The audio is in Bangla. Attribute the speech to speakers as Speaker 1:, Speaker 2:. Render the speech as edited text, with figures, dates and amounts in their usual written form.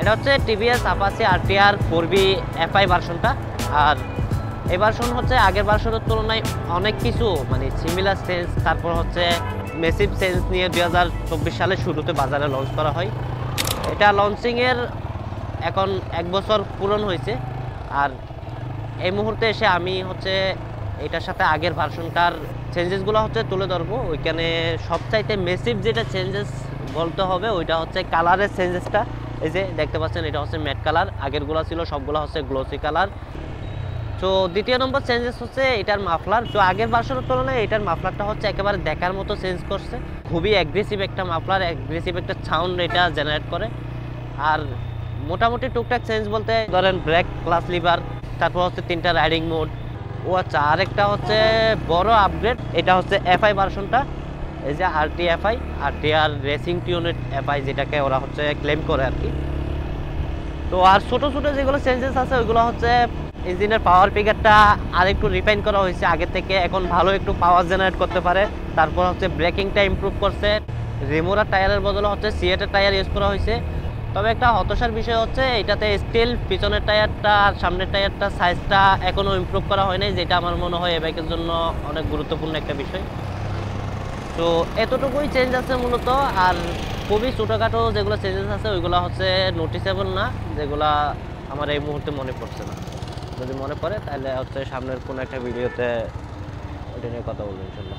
Speaker 1: এটা হচ্ছে TVS Apache RTR 4B FI ভার্সনটা। আর এই ভার্সন হচ্ছে আগের ভার্সনের তুলনায় অনেক কিছু মানে সিমিলার চেঞ্জ, তারপর হচ্ছে মেসিভ চেঞ্জ নিয়ে 2024 সালের শুরুতে বাজারে লঞ্চ করা হয়। এটা লঞ্চিংয়ের এখন 1 বছর পূরণ হয়েছে। আর এই মুহূর্তে এসে আমি হচ্ছে এটার সাথে আগের ভার্সনটার চেঞ্জেসগুলো হচ্ছে তুলে ধরবো। ওইখানে সবচাইতে মেসিভ যেটা চেঞ্জেস বলতে হবে ওইটা হচ্ছে কালারের চেঞ্জেসটা। এই যে দেখতে পাচ্ছেন এটা হচ্ছে ম্যাট কালার, আগেরগুলো ছিল সবগুলো হচ্ছে গ্লোসি কালার। তো দ্বিতীয় নম্বর চেঞ্জেস হচ্ছে এটার মাফলার। তো আগের ভার্সনের তুলনায় এটার মাফলারটা হচ্ছে একেবারে দেখার মতো চেঞ্জ করছে। খুবই অ্যাগ্রেসিভ একটা মাফলার, অ্যাগ্রেসিভ একটা সাউন্ড এটা জেনারেট করে। আর মোটামুটি টুকটাক চেঞ্জ বলতে ধরেন ব্রেক, ক্লাস লিভার, তারপর হচ্ছে 3টা রাইডিং মোড। ও আচ্ছা, আরেকটা হচ্ছে বড় আপগ্রেড, এটা হচ্ছে এফআই ভার্সনটা। এই যে আরটিএফআই, আরটিআর রেসিং টিউনেট এফআই যেটাকে ওরা হচ্ছে ক্লেম করে আর কি। তো আর ছোটো ছোটো যেগুলো চেঞ্জেস আছে ওইগুলো হচ্ছে ইঞ্জিনের পাওয়ার পিকারটা আর একটু রিফাইন করা হয়েছে আগের থেকে, এখন ভালো একটু পাওয়ার জেনারেট করতে পারে। তারপর হচ্ছে ব্রেকিংটা ইমপ্রুভ করছে, রিমোরা টায়ারের বদলে হচ্ছে সিএটের টায়ার ইউজ করা হয়েছে। তবে একটা হতাশার বিষয় হচ্ছে এটাতে স্টিল পিছনের টায়ারটা আর সামনের টায়ারটা সাইজটা এখনও ইমপ্রুভ করা হয়নি, যেটা আমার মনে হয় এই বাইকের জন্য অনেক গুরুত্বপূর্ণ একটা বিষয়। তো এতটুকুই চেঞ্জ আছে মূলত। আর খুবই ছোটোখাটো যেগুলো চেঞ্জেস আছে ওইগুলো হচ্ছে নোটিসেবল না, যেগুলো আমার এই মুহূর্তে মনে পড়ছে না। যদি মনে পড়ে তাহলে হচ্ছে সামনের কোনো একটা ভিডিওতে ওটা নিয়ে কথা বলবো ইনশাল্লাহ।